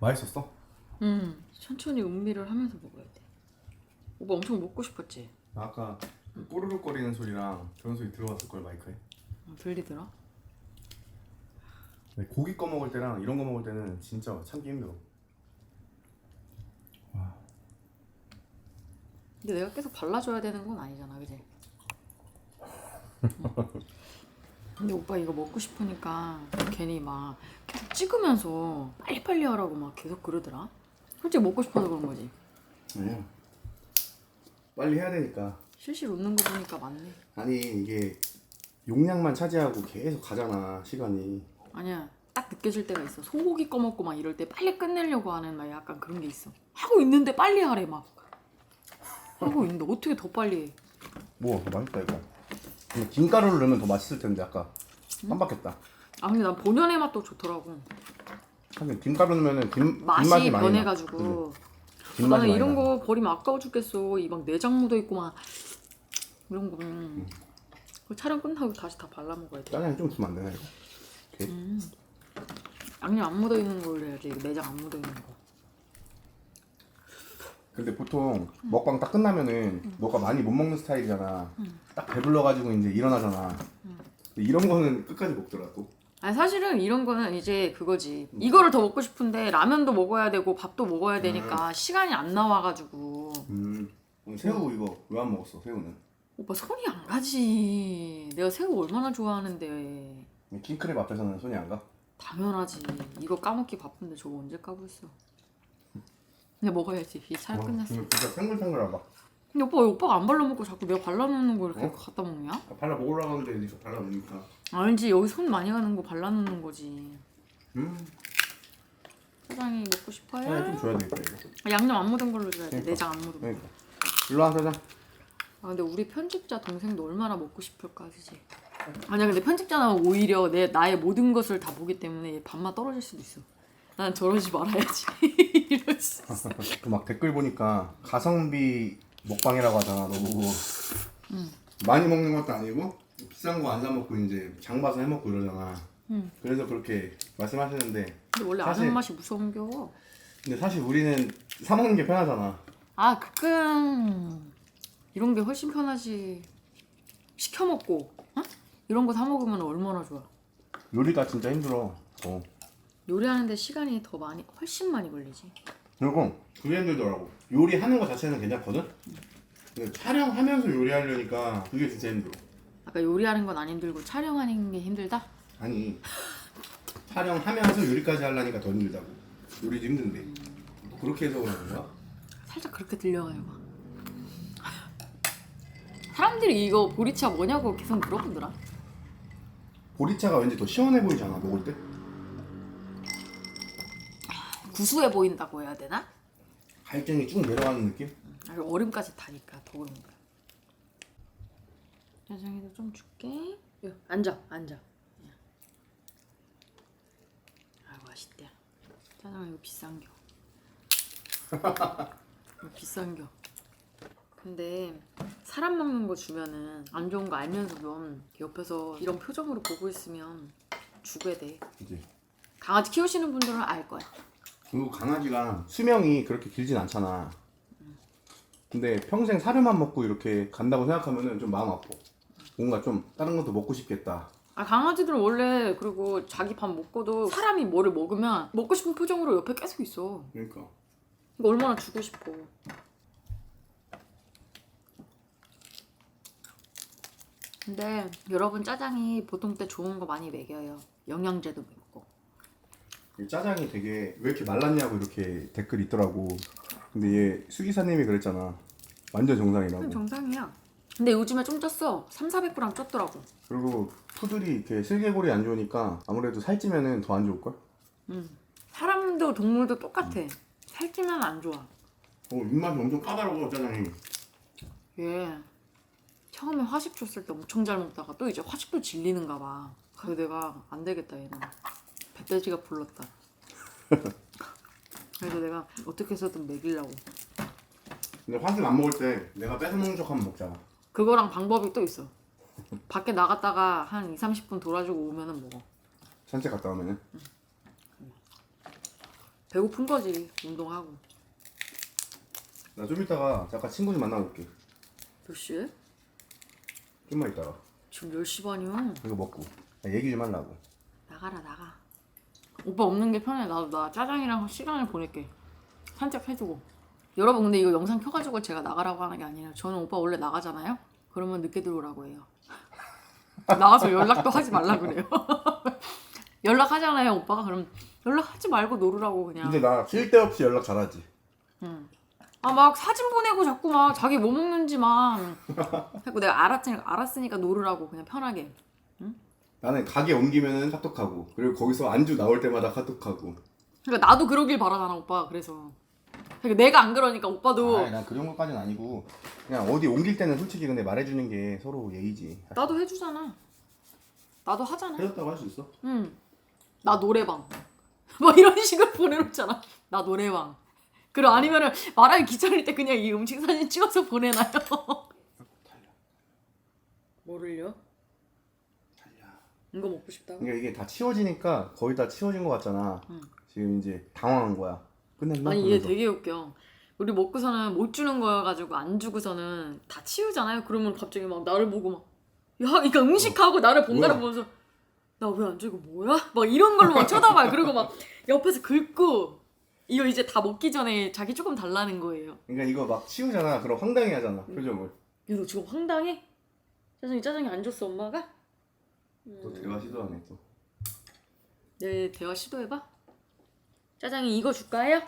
맛있었어? 천천히 음미를 하면서 먹어야 돼. 오빠 엄청 먹고 싶었지? 나 아까 그 꼬르륵거리는 소리랑 그런 소리 들어봤을 걸 마이크에. 들리더라? 근데 고기 꺼 먹을 때랑 이런 거 먹을 때는 진짜 참기 힘들어. 근데 내가 계속 발라줘야 되는 건 아니잖아, 그지? 근데 오빠 이거 먹고 싶으니까 괜히 막 계속 찍으면서 빨리빨리 하라고 막 계속 그러더라. 솔직히 먹고 싶어서 그런 거지. 아니야. 빨리 해야 되니까. 실실 웃는 거 보니까 맞네. 아니 이게 용량만 차지하고 계속 가잖아 시간이. 아니야, 딱 느껴질 때가 있어. 소고기 꺼먹고 막 이럴 때 빨리 끝내려고 하는 막 약간 그런 게 있어. 하고 있는데 빨리 하래 막. 하고 있는데 어떻게 더 빨리 해? 뭐 맛있다 이거. 근데 김가루를 넣으면 더 맛있을 텐데 아까 깜빡했다. 아 근데 난 본연의 맛도 좋더라고. 하긴 김가루 넣으면은 맛이 김맛이 많이 나. 변해가지고. 김맛이 나는 많이 이런 나. 거 버리면 아까워 죽겠어. 이 막 내장 묻어 있고 막 이런 거. 그 촬영 끝나고 다시 다 발라 먹어야 돼. 짜장이 좀 있으면 안 되나 이거? 오케이. 양념 안 묻어 있는 걸 해야지. 내장 안 묻어 있는 거. 근데 보통 먹방 딱 끝나면은 너가 많이 못 먹는 스타일이잖아. 딱 배불러가지고 이제 일어나잖아. 근데 이런 거는 끝까지 먹더라 또. 아니 사실은 이런 거는 이제 그거지. 이거를 더 먹고 싶은데 라면도 먹어야 되고 밥도 먹어야 되니까 시간이 안 나와가지고. 오늘 새우 이거 왜 안 먹었어 새우는? 오빠 손이 안 가지. 내가 새우 얼마나 좋아하는데. 킹크랩 앞에서는 손이 안 가? 당연하지. 이거 까먹기 바쁜데 저거 언제 까고 있어. 근데 먹어야지. 이 촬영 끝났어. 진짜 탱글탱글하다. 근데 오빠가 안 발라먹고 자꾸 내가 발라놓는 거 이렇게 갖다 먹냐? 발라 먹으려고 하는데 니가 발라 놓으니까. 알지. 여기 손 많이 가는 거 발라놓는 거지. 짜장이 먹고 싶어요? 좀 줘야 되겠다 이거. 양념 안 묻은 걸로 줘야 돼. 그러니까. 내장 안 묻은 거. 그러니까. 일로 와 짜장. 아 근데 우리 편집자 동생도 얼마나 먹고 싶을까, 그지? 아니야 근데 편집자는 오히려 나의 모든 것을 다 보기 때문에 밥맛 떨어질 수도 있어. 난 저러지 말아야지. 이럴 수 있어. 그 막 댓글 보니까 가성비 먹방이라고 하잖아 너무. 많이 먹는 것도 아니고 비싼 거 안 사 먹고 이제 장 봐서 해 먹고 이러잖아. 그래서 그렇게 말씀하시는데. 근데 원래 사실- 아는 맛이 무서운겨. 근데 사실 우리는 사 먹는 게 편하잖아. 아 가끔 이런 게 훨씬 편하지. 시켜 먹고, 어? 이런 거 사 먹으면 얼마나 좋아. 요리가 진짜 힘들어. 요리하는데 시간이 더 많이, 훨씬 많이 걸리지. 그리고 그게 힘들더라고. 요리하는 거 자체는 괜찮거든? 근데 촬영하면서 요리하려니까 그게 진짜 힘들어. 아까 요리하는 건 안 힘들고 촬영하는 게 힘들다? 아니 촬영하면서 요리까지 하려니까 더 힘들다고. 요리도 힘든데 또 그렇게 해서 그러는 거야? 살짝 그렇게 들려가지고. 사람들이 이거 보리차 뭐냐고 계속 물어보더라. 보리차가 왠지 더 시원해 보이잖아 먹을 때. 구수해 보인다고 해야 되나? 갈증이 쭉 내려가는 느낌? 아, 얼음까지 타니까 더 그런가. 짜장이도 좀 줄게. 야, 앉아. 아이고 맛있대. 짜장 이거 비싼겨. 이거 비싼겨. 근데 사람 먹는 거 주면은 안 좋은 거 알면서도 옆에서 이런 표정으로 보고 있으면 주게 돼. 그치. 강아지 키우시는 분들은 알 거야. 그리고 강아지가 수명이 그렇게 길진 않잖아. 근데 평생 사료만 먹고 이렇게 간다고 생각하면은 좀 마음 아파. 뭔가 좀 다른 것도 먹고 싶겠다. 아, 강아지들은 원래 그리고 자기 밥 먹고도 사람이 뭐를 먹으면 먹고 싶은 표정으로 옆에 계속 있어. 그러니까. 이거 얼마나 주고 싶어. 근데 여러분 짜장이 보통 때 좋은 거 많이 먹여요. 영양제도 먹고. 이 짜장이 되게 왜 이렇게 말랐냐고 이렇게 댓글이 있더라고. 근데 얘 수기사님이 그랬잖아. 완전 정상이라고. 그건 정상이야. 근데 요즘에 좀 쪘어. 300~400g 쪘더라고. 그리고 푸들이 이렇게 슬개골이 안 좋으니까 아무래도 살찌면은 더 안 좋을걸? 사람도 동물도 똑같아. 살찌면 안 좋아. 입맛이 엄청 까다로워 짜장이. 얘 처음에 화식 줬을 때 엄청 잘 먹다가 또 이제 화식도 질리는가 봐. 그래서 내가 안 되겠다 얘는. 배돼지가 불렀다. 그래서 내가 어떻게 해서든 먹이려고. 근데 화식 안 먹을 때 내가 뺏어 먹는 척 하면 먹잖아. 그거랑 방법이 또 있어. 밖에 나갔다가 한 2~30분 돌아주고 오면은 먹어. 산책 갔다 오면은. 배고픈 거지 운동하고. 나 좀 이따가 잠깐 친구 좀 만나볼게. 몇 시에? 좀만 있다가. 지금 10시 반이야. 이거 먹고 얘기 좀 하려고. 나가라 나가. 오빠 없는 게 편해. 나도 나 짜장이랑 시간을 보낼게. 산책해주고. 여러분 근데 이거 영상 켜가지고 제가 나가라고 하는 게 아니라 저는 오빠 원래 나가잖아요? 그러면 늦게 들어오라고 해요. 나가서 연락도 하지 말라 그래요. 연락하잖아요 오빠가. 그럼 연락하지 말고 놀으라고 그냥. 근데 나 쓸데없이 연락 잘하지. 아 막 사진 보내고 자꾸 막 자기 뭐 먹는지만 자꾸 내가 알았으니까 놀으라고 그냥 편하게. 나는 가게 옮기면은 카톡하고 그리고 거기서 안주 나올 때마다 카톡하고. 그러니까 나도 그러길 바라잖아 오빠. 그래서 그러니까 내가 안 그러니까 오빠도. 아니 난 그 정도까지는 아니고 그냥 어디 옮길 때는 솔직히 근데 말해주는 게 서로 예의지. 나도 해주잖아. 나도 하잖아. 해줬다고 할 수 있어? 응. 나 노래방. 뭐 이런 식으로 보내놓잖아. 나 노래방. 그리고 아니면은 말하기 귀찮을 때 그냥 이 음식 사진 찍어서 보내놔요. 뭐를요? 이거 먹고 싶다고? 그러니까 이게 다 치워지니까 거의 다 치워진 것 같잖아. 지금 이제 당황한 거야. 끝냈나? 아니 얘 그러면서. 되게 웃겨. 우리 먹고서는 못 주는 거여가지고 안 주고서는 다 치우잖아요. 그러면 갑자기 막 나를 보고 막 야, 그러니까 음식하고 나를 본다를 보면서 나 왜 안 줘? 이거 뭐야? 막 이런 걸로 막 쳐다봐요. 그리고 막 옆에서 긁고 이거 이제 다 먹기 전에 자기 조금 달라는 거예요. 그러니까 이거 막 치우잖아. 그럼 황당해 하잖아. 표정을. 야, 너 지금 황당해? 짜장이 안 줬어 엄마가? 또 대화 시도하네 또. 네, 대화 시도해봐. 짜장이 이거 줄까요?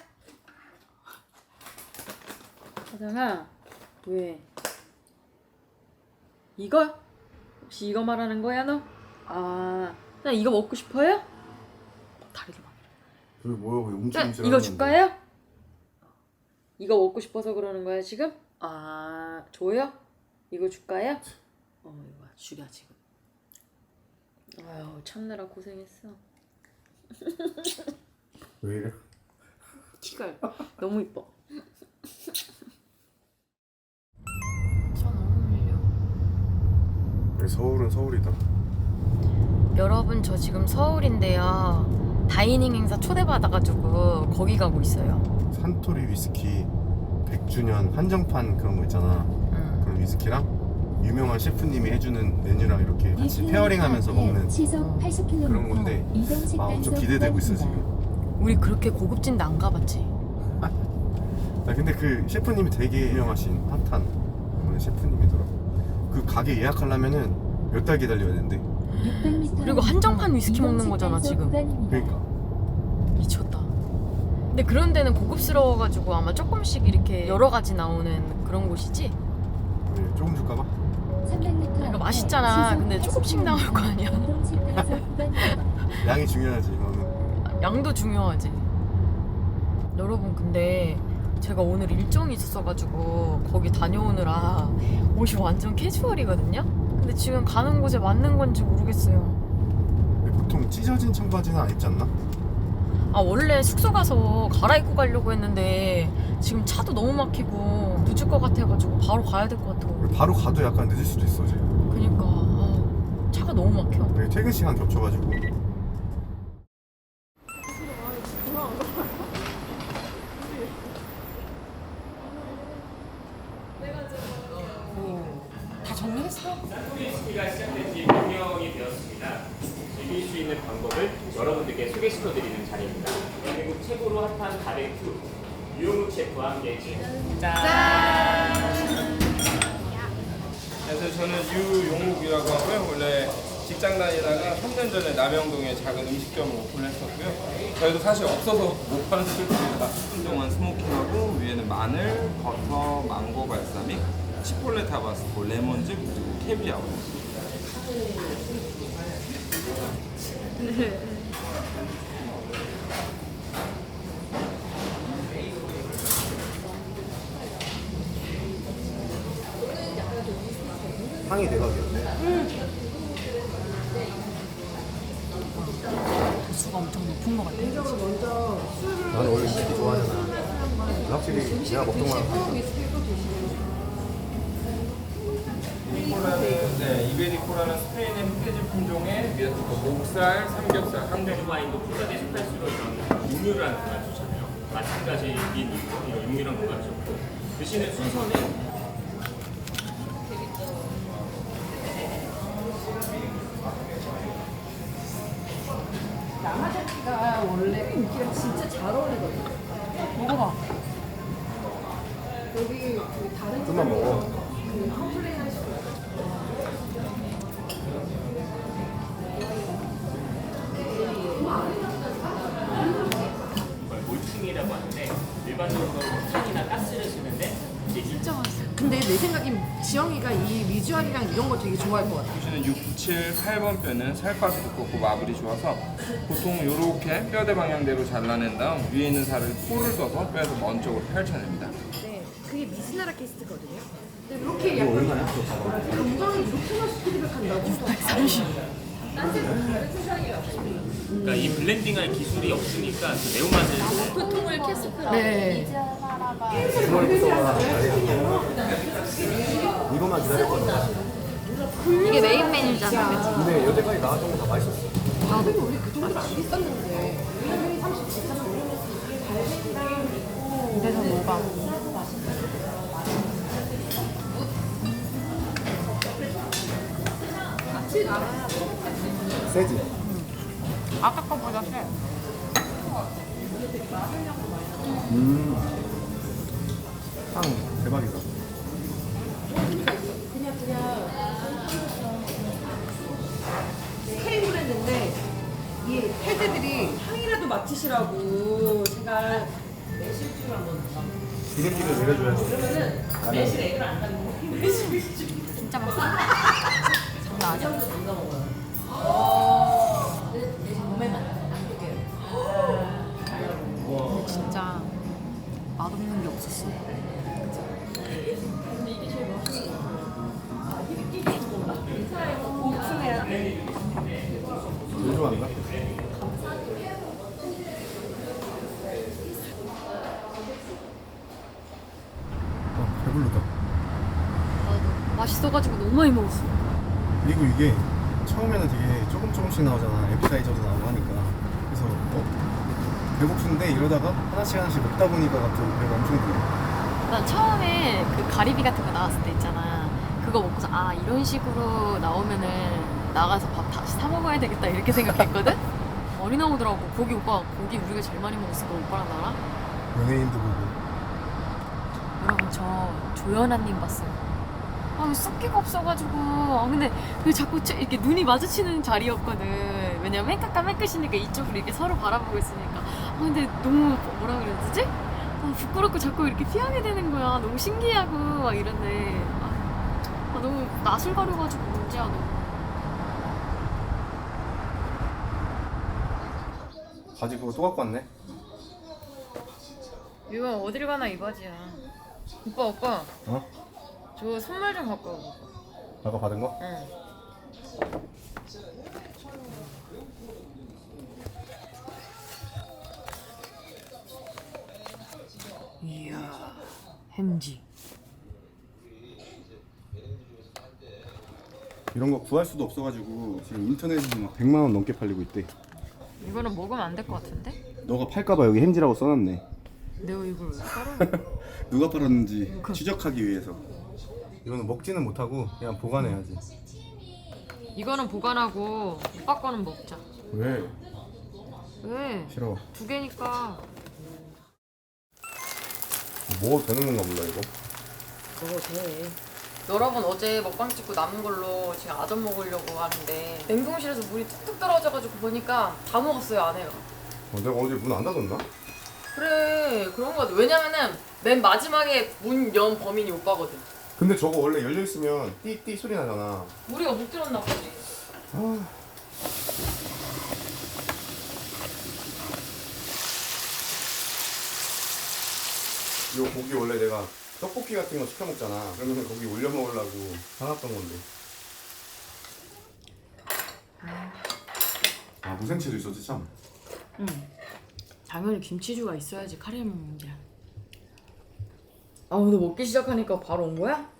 짜장아 왜? 이거? 혹시 이거 말하는 거야 너? 아, 나 이거 먹고 싶어요? 다리도 막. 그게 뭐야? 왜 짜, 움찔움찔 이거 줄까요? 이거 먹고 싶어서 그러는 거야 지금? 아, 줘요? 이거 줄까요? 이거 주랴 지금. 아유, 참느라 고생했어. 왜 이래? 키가 너무 이뻐. 차 너무 밀려. 서울은 서울이다. 여러분 저 지금 서울인데요. 다이닝 행사 초대받아가지고 거기 가고 있어요. 산토리 위스키 100주년 한정판 그런 거 있잖아. 그런 위스키랑 유명한 셰프님이 해주는 메뉴랑 이렇게 같이 페어링하면서 먹는 그런 건데 엄청 기대되고 있어 지금. 우리 그렇게 고급진데 안 가봤지? 아 근데 그 셰프님이 되게 유명하신 핫한 그런 셰프님이더라고. 그 가게 예약하려면은 몇 달 기다려야 된대. 그리고 한정판 위스키 먹는 거잖아 지금. 그러니까 미쳤다. 근데 그런 데는 고급스러워가지고 아마 조금씩 이렇게 여러 가지 나오는 그런 곳이지? 왜 조금 줄까 봐? 그러니까 맛있잖아. 근데 조금씩 나올 거 아니야. 양이 중요하지 이거는. 양도 중요하지. 여러분 근데 제가 오늘 일정이 있었어가지고 거기 다녀오느라 옷이 완전 캐주얼이거든요? 근데 지금 가는 곳에 맞는 건지 모르겠어요. 근데 보통 찢어진 청바지는 안 입지 않나? 아 원래 숙소 가서 갈아입고 가려고 했는데 지금 차도 너무 막히고 늦을 것 같아가지고 바로 가야 될 것 같아. 바로 가도 약간 늦을 수도 있어 지금. 그니까 차가 너무 막혀. 되게 퇴근 시간 겹쳐가지고. 다 정리했어? 위스키가 시작된 지 6년이 되었습니다. 즐길 수 있는 방법을 여러분들께 소개시켜드리는 자리입니다. 대한민국 최고로 핫한 가래투 유용욱 셰프와 함께 짠! 그래서 저는 유용욱이라고 하고요. 원래 직장 다니다가 3년 전에 남영동에 작은 음식점을 오픈했었고요. 저희도 사실 없어서 못 파는 술입니다. 한동안 스모킹하고 위에는 마늘, 버터, 망고 발사믹, 치폴레 타바스코, 레몬즙, 그리고 캐비아워. 향이 대박이었네. 도수가 엄청 높은 것 같아. 나는 원래 위스키 좋아하잖아. 확실히 내가 먹던 거랑 이코라는 이베리코라는 스페인의 흑돼지 품종의 위에서 목살, 삼겹살, 한국 와인도 풀어대 18수로 이런 음료를 하는 걸 추천해요. 마찬가지인 이유로 용이랑 뭐가 좋고 대신에 순서는 양화자키가 원래 고기랑 진짜 잘 어울리거든. 먹어봐. 여기 그 다른 좀만 먹어. 그 컴플레인 하시고. 이걸 몰충이라고 하는데 일반적으로 탄이나 가스를 쓰는데 이게 진짜 맛있어. 근데 내 생각엔 지영이가 이 비주얼이랑 이런 거 되게 좋아할 것 같아. 보시는 6, 7, 8번 뼈는 살갗이 두껍고 마블이 좋아서 보통 이렇게 뼈대 방향대로 잘라낸 다음 위에 있는 살을 포를 써서 뼈에서 먼 쪽으로 펼쳐냅니다. 네, 그게 미즈나라 캐스트거든요. 근데 이렇게 약간 얼마야? 감정이 이렇게 맛있게 피드백한다고? 130. 그러니까 이 블렌딩할 기술이 없으니까 그 매운맛을 보통을 캐스트라. 네. 이거만 기다렸거든. 이게 메인 메뉴잖아, 그치? 근데 여태까지 나왔던 거 다 맛있었어. 우리 그 정도 안 있었는데. 그래서 뭐가? 세지? 아까 거보다 세. 빵 대박이다. K 브랜드인데 이 헤드들이 향이라도 맡으시라고 제가 매실주를 한번 기름기를 내려줘야지. 매실 애를 안 담는 매실주 진짜 맛있어. 장난 아니야. 뭔가 먹어요. 내 몸에만 안 느껴요. 근데 진짜 맛없는 게 없었어. 제일 좋아한다. 배부르다. 맛있어가지고 너무 많이 먹었어. 그리고 이게 처음에는 되게 조금씩 나오잖아. 에피타이저도 나오고 하니까. 그래서 배고픈데 이러다가 하나씩 먹다 보니까 갑자기 배가 엄청 부르. 난 처음에 그 가리비 같은 거 나왔을 때 있잖아. 그거 먹고서 아 이런 식으로 나오면은 나가서 밥 다시 사 먹어야 되겠다 이렇게 생각했거든. 많이 나오더라고. 고기 우리가 제일 많이 먹었을 거 오빠랑 나랑. 연예인도 보고. 여러분 저 조연아님 봤어요. 아 습기가 없어가지고 근데 왜 자꾸 이렇게 눈이 마주치는 자리였거든. 왜냐면 맨 끝과 맨 끝이니까 이쪽으로 이렇게 서로 바라보고 있으니까 근데 너무 뭐라 그래야 되지? 부끄럽고 자꾸 이렇게 피하게 되는 거야. 너무 신기하고 막 이런데 너무 낯을 가려가지고 문제야 너무. 바지 그거 또 갖고 왔네. 이거 어딜 가나 이 바지야. 오빠 어? 저 선물 좀 갖고 와봐. 아까 받은 거? 응. 이야 햄지. 이런 거 구할 수도 없어가지고 지금 인터넷에서 막 100만 원 넘게 팔리고 있대. 이거는 먹으면 안 될 것 같은데? 너가 팔까봐 여기 햄지라고 써놨네. 내가 이걸 왜 팔아? 누가 팔았는지 추적하기 위해서. 이거는 먹지는 못하고 그냥 보관해야지. 이거는 보관하고 오빠 거는 먹자. 왜? 왜? 싫어. 2개니까. 먹어도 되는 건가 몰라 이거. 먹어도 돼. 여러분 어제 먹방 찍고 남은 걸로 지금 아점 먹으려고 하는데 냉동실에서 물이 뚝뚝 떨어져가지고 보니까 다 먹었어요 아내가. 내가 어제 문 안 닫았나? 그래 그런 거 같아. 왜냐면은 맨 마지막에 문 연 범인이 오빠거든. 근데 저거 원래 열려 있으면 띠띠 소리 나잖아. 우리가 못 들었나 보지. 이 고기 원래 내가 떡볶이 같은 거 시켜 먹잖아. 그러면 거기 올려 먹으려고 사놨던 건데. 아 무생채도 있었지 참. 응. 당연히 김치주가 있어야지 카레 먹는데. 근데 먹기 시작하니까 바로 온 거야?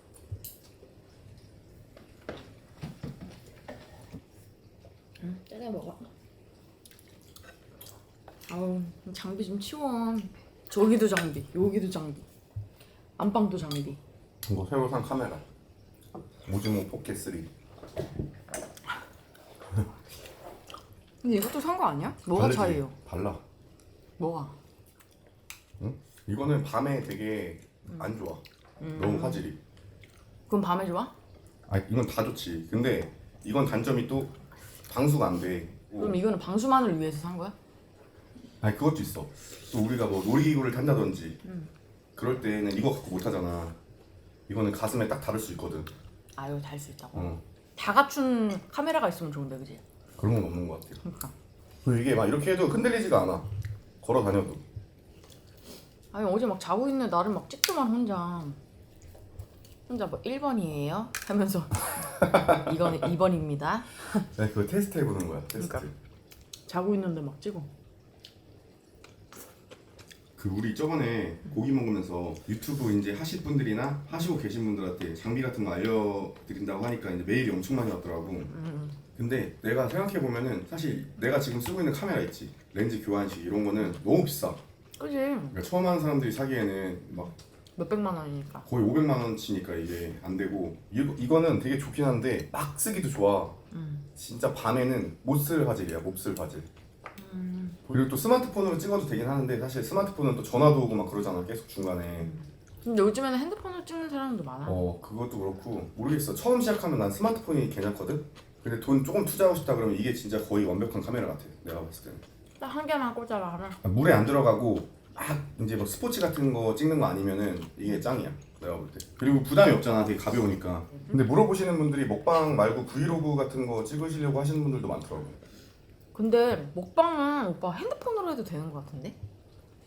응, 떼내 먹어. 장비 좀 치워. 저기도 장비, 여기도 장비, 안방도 장비. 이거 새로 산 카메라. 오즈모 포켓 3. 근데 이것도 산 거 아니야? 뭐가 다르지? 차이예요? 달라. 뭐가? 응? 이거는 밤에 되게 안 좋아. 너무 화질이. 그럼 밤에 좋아? 아 이건 다 좋지. 근데 이건 단점이 또 방수가 안 돼. 그럼 이거는 방수만을 위해서 산 거야? 아니 그것도 있어. 또 우리가 뭐 놀이기구를 탄다든지 그럴 때는 이거 갖고 못 하잖아. 이거는 가슴에 딱 달을 수 있거든. 아 이거 달 수 있다고? 어. 다 갖춘 카메라가 있으면 좋은데 그지? 그런 건 없는 것 같아요. 그러니까. 그리고 이게 막 이렇게 해도 흔들리지가 않아. 걸어 다녀도. 아니 어제 막 자고 있는 나를 막 찍더만 혼자 뭐 1번이에요? 하면서 이거는 2번입니다. 네, 그거 테스트 해보는 거야. 테스트. 그러니까. 자고 있는데 막 찍어. 그 우리 저번에 고기 먹으면서 유튜브 이제 하실 분들이나 하시고 계신 분들한테 장비 같은 거 알려드린다고 하니까 이제 메일이 엄청 많이 왔더라고. 근데 내가 생각해 보면은 사실 내가 지금 쓰고 있는 카메라 있지, 렌즈 교환식 이런 거는 너무 비싸. 그지? 그러니까 처음 하는 사람들이 사기에는 막 몇백만 원이니까. 거의 500만 원치니까 이게 안 되고 이거는 되게 좋긴 한데 막 쓰기도 좋아. 진짜 밤에는 못 쓸 화질이야. 못 쓸 화질. 그리고 또 스마트폰으로 찍어도 되긴 하는데 사실 스마트폰은 또 전화도 오고 막 그러잖아 계속 중간에. 근데 요즘에는 핸드폰으로 찍는 사람도 많아. 그것도 그렇고 모르겠어. 처음 시작하면 난 스마트폰이 괜찮거든. 근데 돈 조금 투자하고 싶다 그러면 이게 진짜 거의 완벽한 카메라 같아. 내가 봤을 때는. 딱 한 개만 꽂아라 하면. 물에 안 들어가고 막 이제 뭐 스포츠 같은 거 찍는 거 아니면은 이게 짱이야. 내가 볼 때. 그리고 부담이 없잖아. 되게 가벼우니까. 근데 물어보시는 분들이 먹방 말고 브이로그 같은 거 찍으시려고 하시는 분들도 많더라고. 근데 먹방은 오빠 핸드폰으로 해도 되는 거 같은데?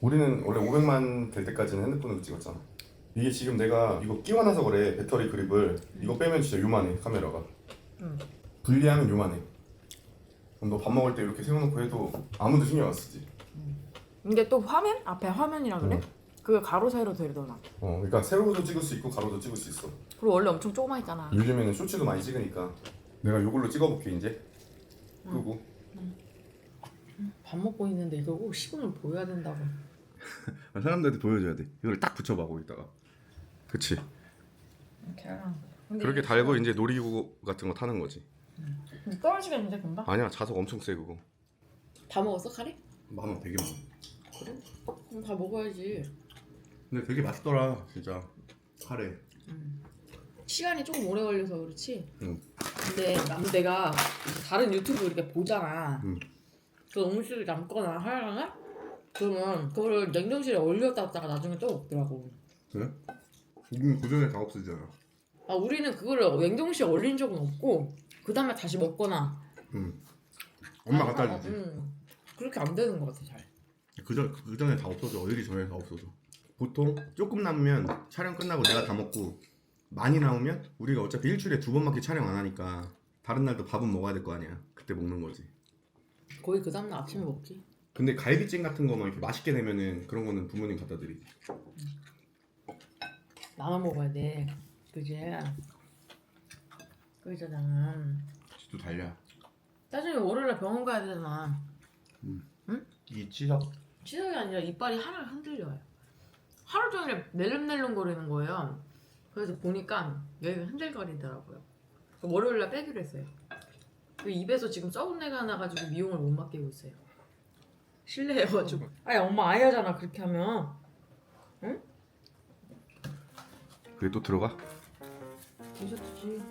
우리는 원래 500만 될 때까지는 핸드폰으로 찍었잖아. 이게 지금 내가 이거 끼워놔서 그래. 배터리 그립을. 이거 빼면 진짜 요만해 카메라가. 분리하면 요만해. 그럼 너 밥 먹을 때 이렇게 세워놓고 해도 아무도 신경 안 쓰지. 근데 또 화면? 앞에 화면이라 그래? 그게 가로 세로 되더나. 그러니까 세로도 찍을 수 있고 가로도 찍을 수 있어. 그리고 원래 엄청 조그만 있잖아. 요즘에는 쇼츠도 많이 찍으니까 내가 이걸로 찍어볼게 이제. 끄고. 밥 먹고 있는데 이거 꼭 식음을 보여야 된다고. 사람들한테 보여줘야 돼. 이걸 딱 붙여봐 거기다가. 그치. 이렇게 하라는 거야. 그렇게 달고 이제 놀이기구 같은 거 타는 거지. 근데 떨어지겠는데 금방? 아니야 자석 엄청 세 그거. 다 먹었어 카레? 많아 되게 많아. 그래? 그럼 다 먹어야지. 근데 되게 맛있더라 진짜 카레. 시간이 조금 오래 걸려서 그렇지. 응. 근데 내가 다른 유튜브 이렇게 보잖아. 응. 그 음식이 남거나 하려면 그러면 그거를 냉동실에 얼렸다 놨다가 나중에 또 먹더라고. 그래? 우리는 고전에 다 없어지잖아. 아 우리는 그거를 냉동실에 얼린 적은 없고 그 다음에 다시 먹거나. 엄마 갖다 주지. 그렇게 안 되는 것 같아 잘. 그 전에 다 없어져. 얼리기 전에 다 없어져. 보통 조금 남으면 촬영 끝나고 내가 다 먹고 많이 나오면 우리가 어차피 일주일에 2번밖에 촬영 안 하니까 다른 날도 밥은 먹어야 될 거 아니야. 그때 먹는 거지. 거의 그 다음날 아침에 먹지. 근데 갈비찜 같은 거만 이렇게 맛있게 되면은 그런 거는 부모님 갖다 드리지. 나눠 먹어야 돼. 그지? 그러잖아. 또 달려. 나중에 월요일에 병원 가야 되잖아. 이 치석. 치석이 아니라 이빨이 하나 흔들려요. 하루 종일 낼름낼름 거리는 거예요. 그래서 보니까 여기가 흔들거리더라고요. 월요일날 빼기로 했어요. 입에서 지금 썩은 내가 나가지고 미용을 못 맡기고 있어요. 실례해가지고. 아니 엄마 아예 하잖아 그렇게 하면. 응? 그게 또 들어가? 디저트지.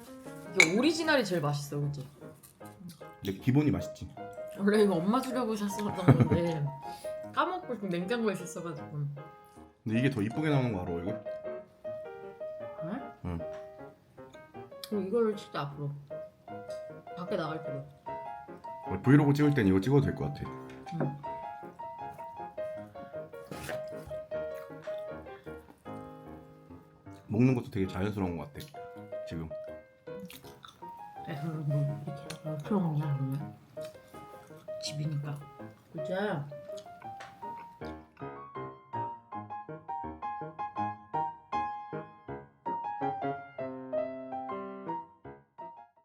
이게 오리지널이 제일 맛있어, 그치? 근데 기본이 맛있지. 원래 이거 엄마 주려고 샀었던 건데 까먹고 지금 냉장고에 있었어가지고. 근데 이게 더 이쁘게 나오는 거 알아 얼굴? 응? 응. 그럼 이거를 진짜 앞으로 밖에 나갈 때도. 브이로그 찍을 땐 이거 찍어도 될 것 같아. 응. 먹는 것도 되게 자연스러운 것 같아. 지금. 뭐 이렇게 필요 없냐 그러면? 집이니까. 그치?